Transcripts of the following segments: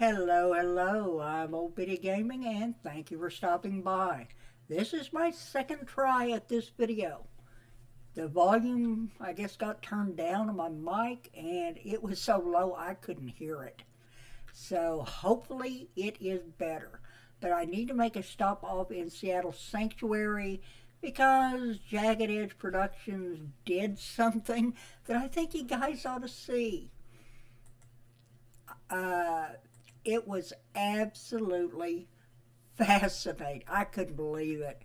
Hello, hello, I'm Old Bitty Gaming and thank you for stopping by. This is my second try at this video. The volume, I guess, got turned down on my mic and it was so low I couldn't hear it. So hopefully it is better. But I need to make a stop off in Seattle Sanctuary because Jagged Edge Productions did something that I think you guys ought to see. It was absolutely fascinating. I couldn't believe it.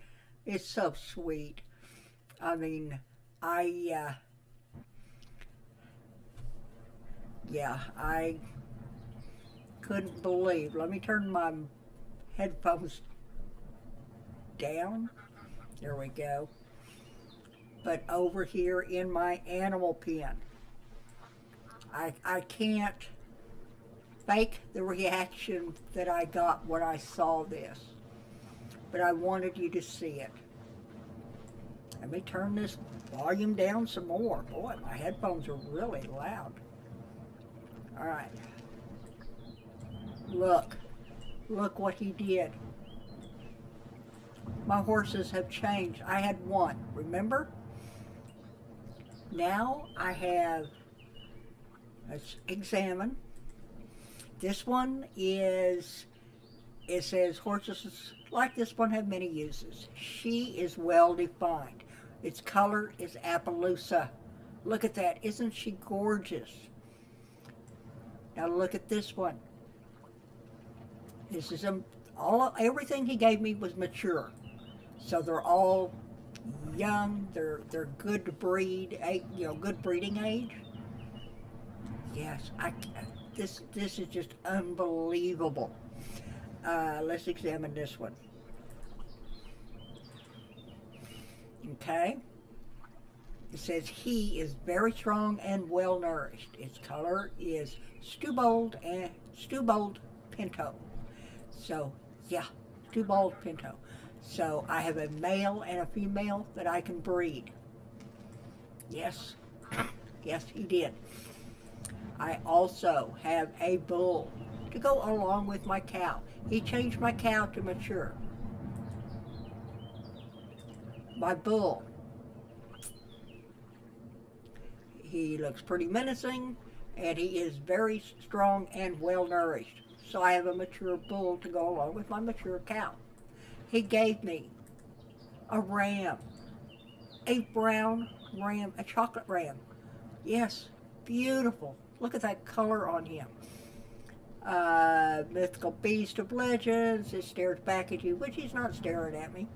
It's so sweet. I mean, I couldn't believe. Let me turn my headphones down. There we go. But over here in my animal pen, I can't fake the reaction that I got when I saw this, but I wanted you to see it. Let me turn this volume down some more. Boy, my headphones are really loud. All right. Look what he did. My horses have changed. I had one, remember? Now I have, let's examine. This one is, it says horses like this one have many uses. She is well defined. Its color is Appaloosa. Look at that. Isn't she gorgeous? Now look at this one. This is everything he gave me was mature. So they're all young. They're good to breed, good breeding age. Yes, this is just unbelievable. Let's examine this one. Okay. It says he is very strong and well nourished. Its color is Stewbold Pinto. So yeah, Stewbold Pinto. So I have a male and a female that I can breed. Yes, yes, he did. I also have a bull to go along with my cow. He changed my cow to mature. My bull, he looks pretty menacing and he is very strong and well nourished. So I have a mature bull to go along with my mature cow. He gave me a ram, a brown ram, a chocolate ram. Yes, beautiful. Look at that color on him. Mythical beast of legends. It stares back at you, which he's not staring at me.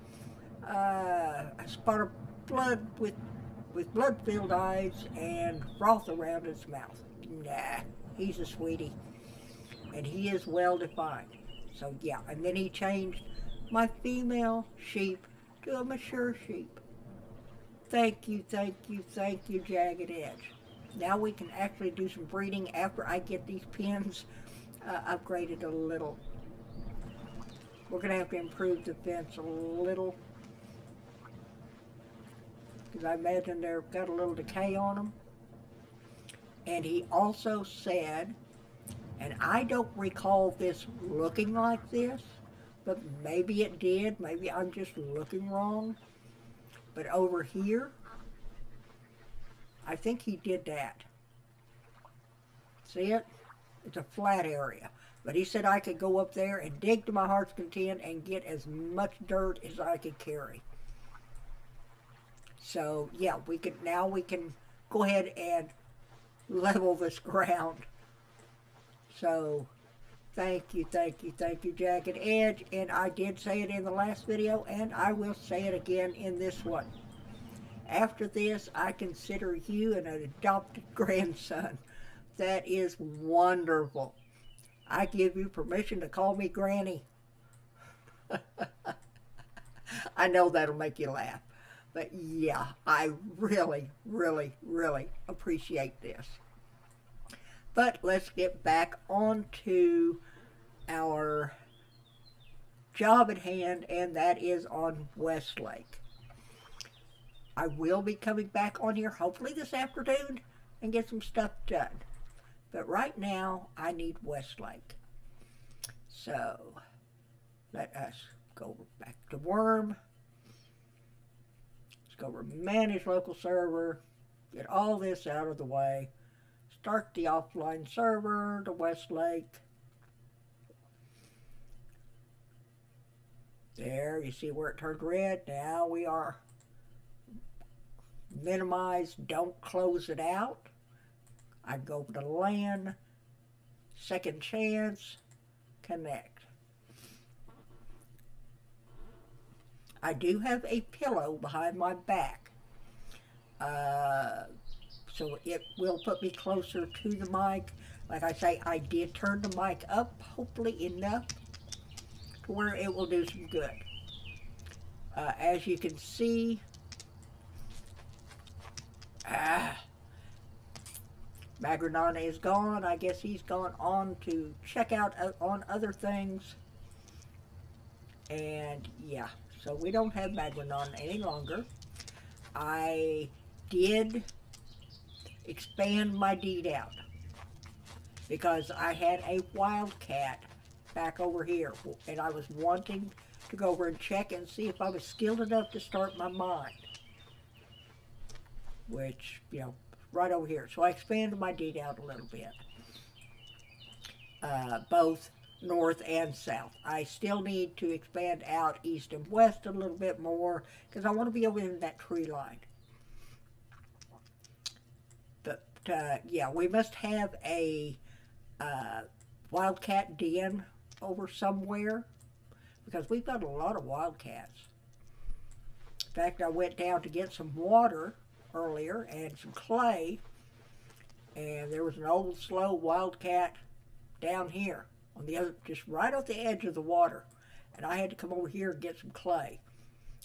A spot of blood with blood-filled eyes and froth around its mouth. Nah, he's a sweetie. And he is well defined. So yeah, and then he changed my female sheep to a mature sheep. Thank you, Jagged Edge. Now we can actually do some breeding after I get these pens upgraded a little. We're going to have to improve the fence a little, because I imagine they've got a little decay on them. And he also said, and I don't recall this looking like this, but maybe it did, maybe I'm just looking wrong, but over here, I think he did that. See it? It's a flat area. But he said I could go up there and dig to my heart's content and get as much dirt as I could carry. So yeah, now we can go ahead and level this ground. So thank you, Jagged Edge. And I did say it in the last video, and I will say it again in this one. After this, I consider you an adopted grandson. That is wonderful. I give you permission to call me Granny. I know that'll make you laugh. But yeah, I really appreciate this. But let's get back on to our job at hand, and that is on Westlake. I will be coming back on here hopefully this afternoon and get some stuff done. But right now, I need Westlake. So let us go back to Wurm. Let's go over manage local server. Get all this out of the way. Start the offline server to Westlake. There, you see where it turned red. Now we are minimize, don't close it out. I go over to LAN, second chance, connect. I do have a pillow behind my back, so it will put me closer to the mic. Like I say, I did turn the mic up, hopefully enough to where it will do some good. As you can see, Magranana is gone. I guess he's gone on to check out on other things. And yeah, so we don't have Magranana any longer. I did expand my deed out because I had a wildcat back over here, and I was wanting to go over and check and see if I was skilled enough to start my mine, which, you know, right over here. So I expanded my deed out a little bit, both north and south. I still need to expand out east and west a little bit more because I want to be over in that tree line. But yeah, we must have a wildcat den over somewhere because we've got a lot of wildcats. In fact, I went down to get some water earlier and some clay, and there was an old slow wildcat down here on the other, just right off the edge of the water, and I had to come over here and get some clay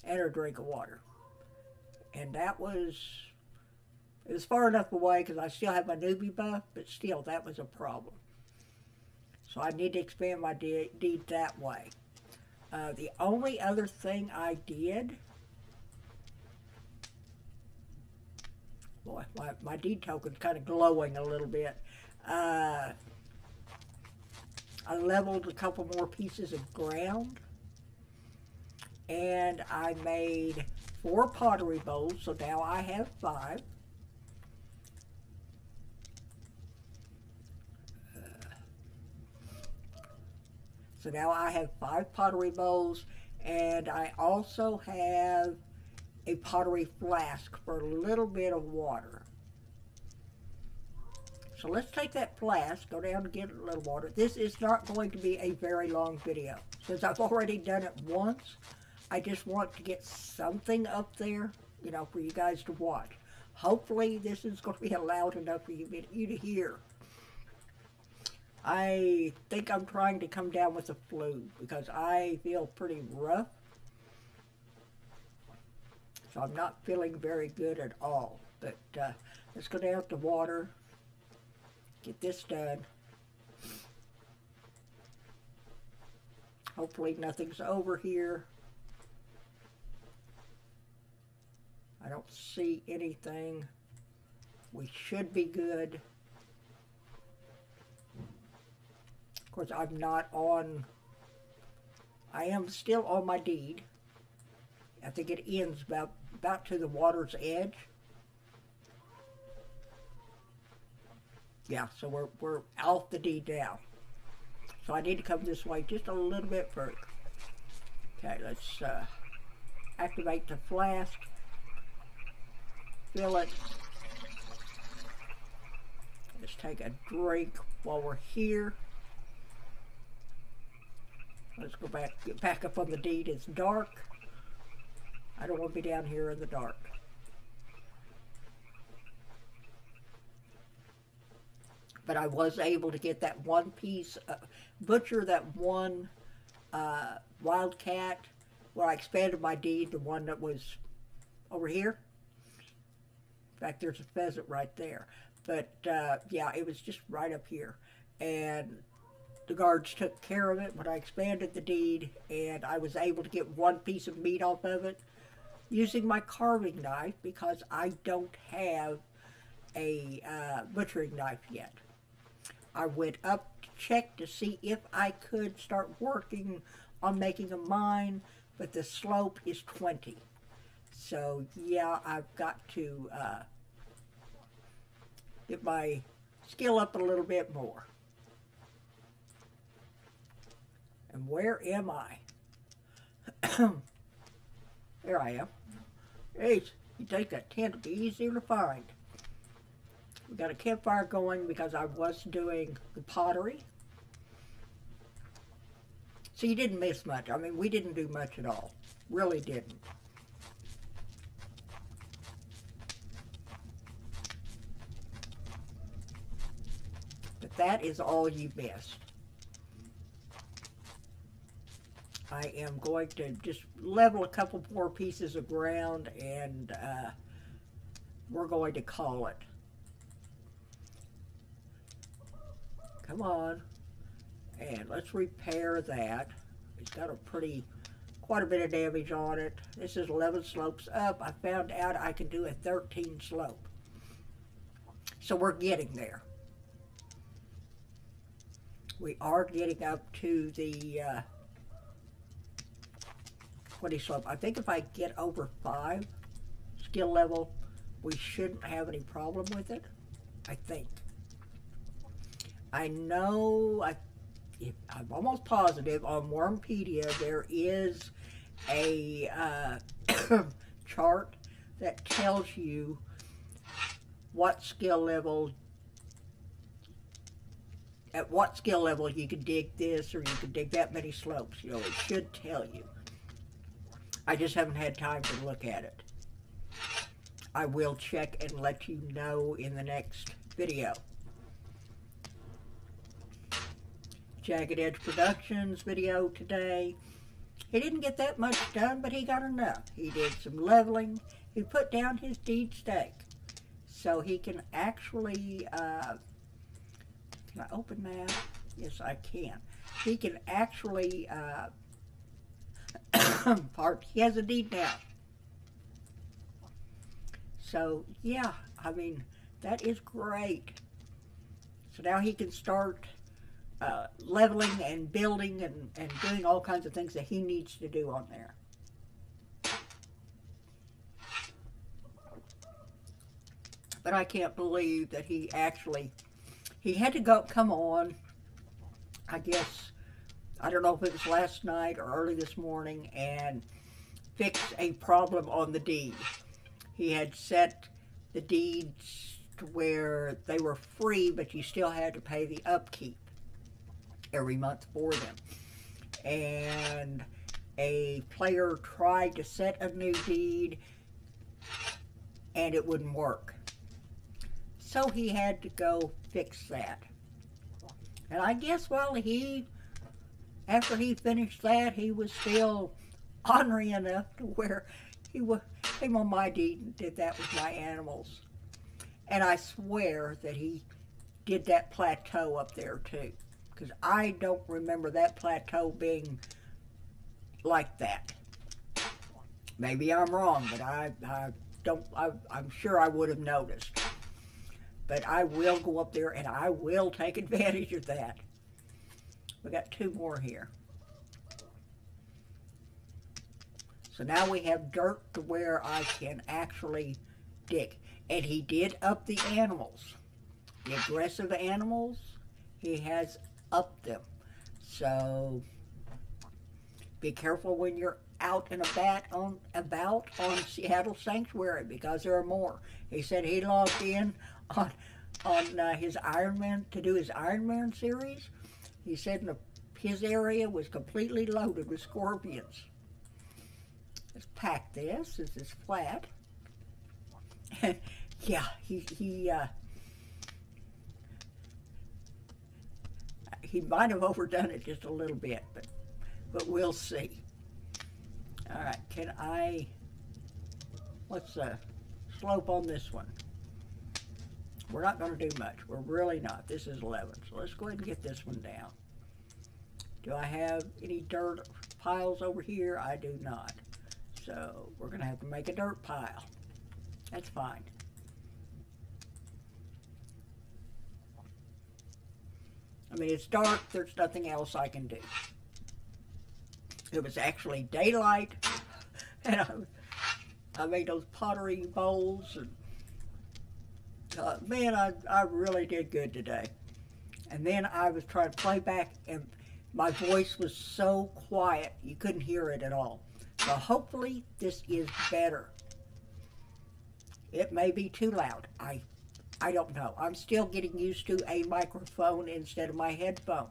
and a drink of water. And that was, it was far enough away because I still have my newbie buff, but still that was a problem. So I need to expand my deed that way. The only other thing I did, boy, my deed token's kind of glowing a little bit. I leveled a couple more pieces of ground, and I made 4 pottery bowls, so now I have 5. So now I have 5 pottery bowls, and I also have a pottery flask for a little bit of water. So let's take that flask, go down and get a little water. This is not going to be a very long video. Since I've already done it once, I just want to get something up there, you know, for you guys to watch. Hopefully this is going to be loud enough for you to hear. I think I'm trying to come down with the flu because I feel pretty rough. So I'm not feeling very good at all. But let's go down to water, get this done. Hopefully nothing's over here. I don't see anything. We should be good. Of course, I'm not on, I am still on my deed. I think it ends about to the water's edge. Yeah, so we're off the deed now. So I need to come this way just a little bit further. Okay, let's activate the flask. Fill it. Let's take a drink while we're here. Let's go back, get back up on the deed. It's dark. I don't want to be down here in the dark. But I was able to get that one piece, butcher that one wildcat where I expanded my deed, the one that was over here. In fact, there's a pheasant right there. But yeah, it was just right up here. And the guards took care of it when I expanded the deed, and I was able to get one piece of meat off of it using my carving knife because I don't have a butchering knife yet. I went up checked to see if I could start working on making a mine, but the slope is 20. So yeah, I've got to get my skill up a little bit more. And where am I? There I am. Hey, you think that tent to be easier to find. We got a campfire going because I was doing the pottery. So you didn't miss much. I mean, we didn't do much at all. Really didn't. But that is all you missed. I am going to just level a couple more pieces of ground, and we're going to call it. Come on. And let's repair that. It's got quite a bit of damage on it. This is 11 slopes up. I found out I can do a 13 slope. So we're getting there. We are getting up to the 20 slope. I think if I get over 5 skill level, we shouldn't have any problem with it. I think. I know, I'm almost positive on Wurmpedia there is a chart that tells you what skill level, at what skill level you can dig this or you can dig that many slopes. You know, it should tell you. I just haven't had time to look at it. I will check and let you know in the next video. Jagged Edge Productions video today. He didn't get that much done, but he got enough. He did some leveling. He put down his deed stake. So he can actually, can I open that? Yes, I can. He can actually, he has a deed now. So, yeah, I mean, that is great. So now he can start leveling and building and doing all kinds of things that he needs to do on there. But I can't believe that he had to come on, I guess, I don't know if it was last night or early this morning, and fix a problem on the deed. He had set the deeds to where they were free, but you still had to pay the upkeep every month for them. And a player tried to set a new deed and it wouldn't work. So he had to go fix that. And I guess after he finished that, he was still ornery enough to where he came on my deed and did that with my animals. And I swear that he did that plateau up there too. Because I don't remember that plateau being like that. Maybe I'm wrong, but I'm sure I would have noticed. But I will go up there and I will take advantage of that. We got 2 more here. So now we have dirt to where I can actually dig. And he did up the animals. The aggressive animals, he has upped them. So be careful when you're out and about on Seattle Sanctuary, because there are more. He said he logged in on his Ironman to do his Ironman series. He said his area was completely loaded with scorpions. Let's pack this. This is flat. Yeah, he might have overdone it just a little bit, but we'll see. All right, what's the slope on this one? We're not going to do much. We're really not. This is 11, so let's go ahead and get this one down. Do I have any dirt piles over here? I do not. So we're going to have to make a dirt pile. That's fine. I mean, it's dark, there's nothing else I can do. It was actually daylight, and I made those pottery bowls, and man, I really did good today. And then I was trying to play back, and my voice was so quiet, you couldn't hear it at all. So hopefully this is better. It may be too loud. I don't know. I'm still getting used to a microphone instead of my headphones.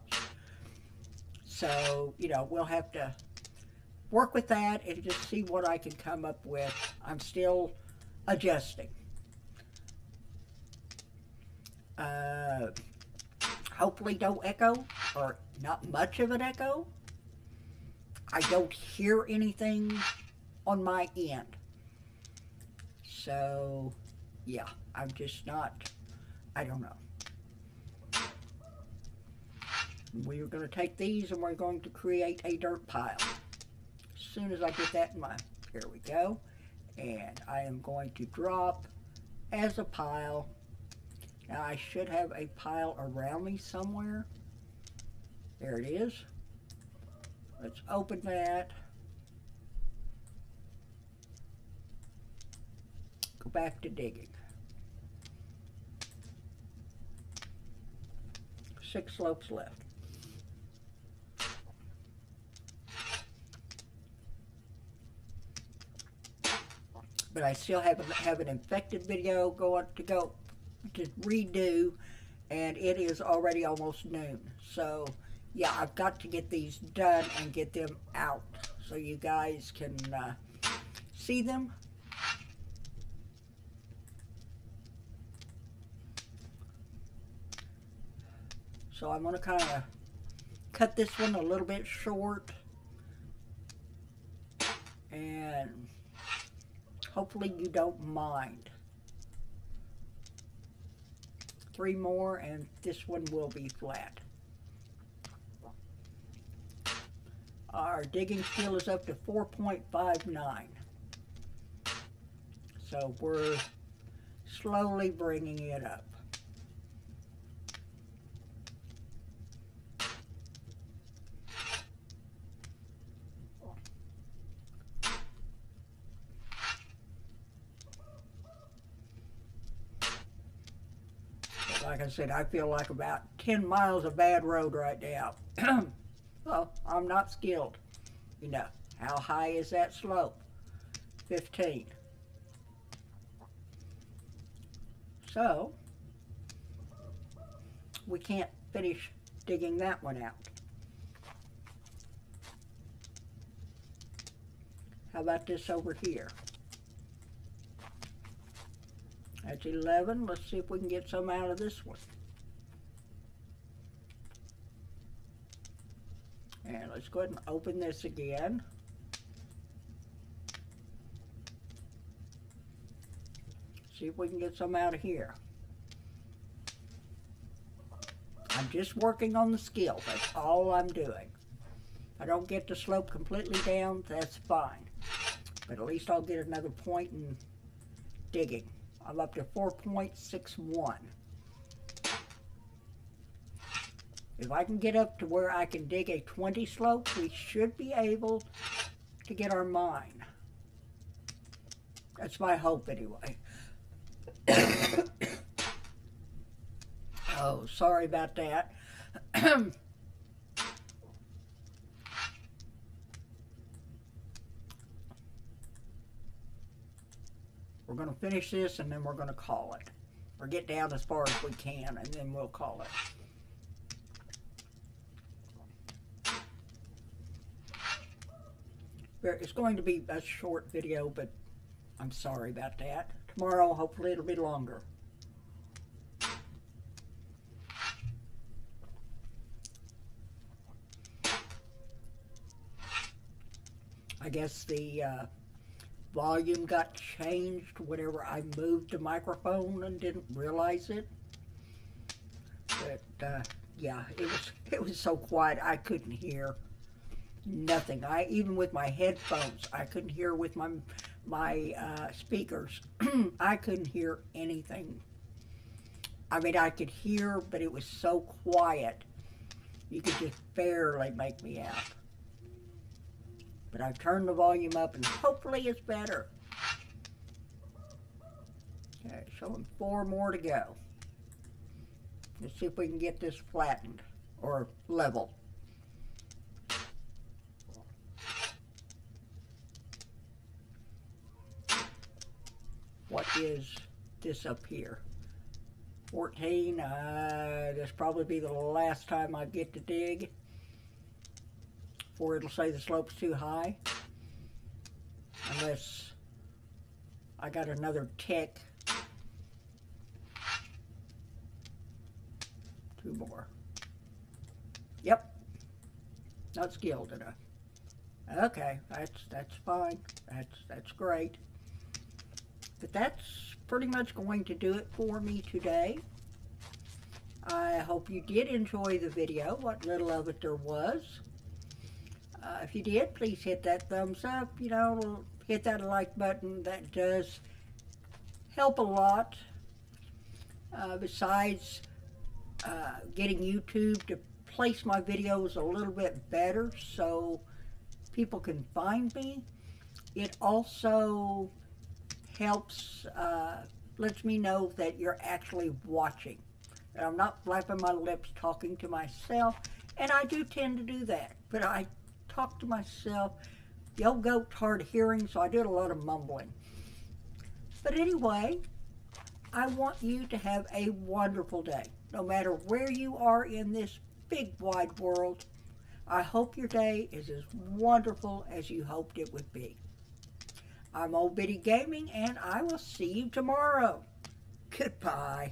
So, you know, we'll have to work with that and just see what I can come up with. I'm still adjusting. Hopefully don't echo, or not much of an echo. I don't hear anything on my end. So, yeah, I'm just not, I don't know. We're going to take these and we're going to create a dirt pile. As soon as I get that in my, here we go. And I am going to drop as a pile. Now I should have a pile around me somewhere. There it is. Let's open that. Go back to digging. 6 slopes left. But I still have an infected video to redo, and it is already almost noon. So yeah, I've got to get these done and get them out so you guys can see them. So I'm going to kind of cut this one a little bit short, and hopefully you don't mind. 3 more and this one will be flat. Our digging skill is up to 4.59. So we're slowly bringing it up. Like I said, I feel like about 10 miles of bad road right now. Well, I'm not skilled. You know, how high is that slope? 15. So, we can't finish digging that one out. How about this over here? That's 11. Let's see if we can get some out of this one. And let's go ahead and open this again. See if we can get some out of here. I'm just working on the skill. That's all I'm doing. If I don't get the slope completely down, that's fine. But at least I'll get another point in digging. I'm up to 4.61. If I can get up to where I can dig a 20 slope, we should be able to get our mine. That's my hope anyway. Oh, sorry about that. We're going to finish this and then we're going to call it. Or get down as far as we can and then we'll call it. It's going to be a short video, but I'm sorry about that. Tomorrow, hopefully it'll be longer. I guess the volume got changed whenever I moved the microphone and didn't realize it. But yeah, it was so quiet I couldn't hear nothing. Even with my headphones, I couldn't hear with my speakers. I couldn't hear anything. I mean, I could hear, but it was so quiet You could just barely make me out. But I've turned the volume up and hopefully it's better. Okay, showing 4 more to go. Let's see if we can get this flattened or level. What is this up here? 14. This probably be the last time I get to dig, or it'll say the slope's too high, unless I got another tick. 2 more. Yep, not skilled enough. Okay, that's fine. That's great. But that's pretty much going to do it for me today. I hope you did enjoy the video, what little of it there was. If you did, please hit that thumbs up. You know, hit that like button. That does help a lot. Besides getting YouTube to place my videos a little bit better so people can find me, it also helps, lets me know that you're actually watching. And I'm not flapping my lips talking to myself, and I do tend to do that. But I talk to myself. The old goat's hard of hearing, so I do a lot of mumbling. But anyway, I want you to have a wonderful day. No matter where you are in this big wide world, I hope your day is as wonderful as you hoped it would be. I'm Old Biddy Gaming, and I will see you tomorrow. Goodbye.